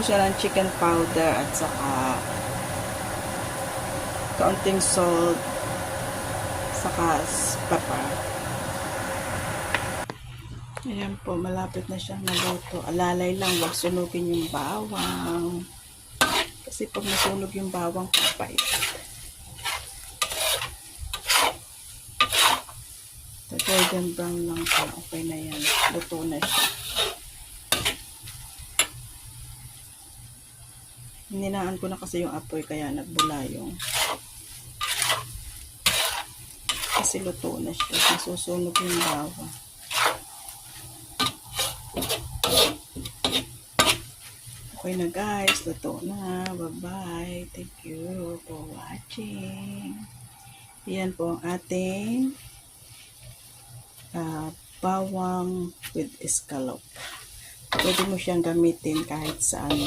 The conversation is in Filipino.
ko siya ng chicken powder at saka kaunting salt, saka pepper. Ayan po, malapit na siyang maluto. Alalay lang, huwag sunugin yung bawang. Kasi pag nasunog yung bawang, kapait. Golden brown lang siya. Okay na yan. Luto na siya. Hininaan ko na kasi yung apoy kaya nagbula yung. Kasi luto na siya. Nasusunog yung bawang. Okay na guys. Luto na. Bye-bye. Thank you for watching. Yan po ang ating bawang with escalope. Pwede mo siyang gamitin kahit saan.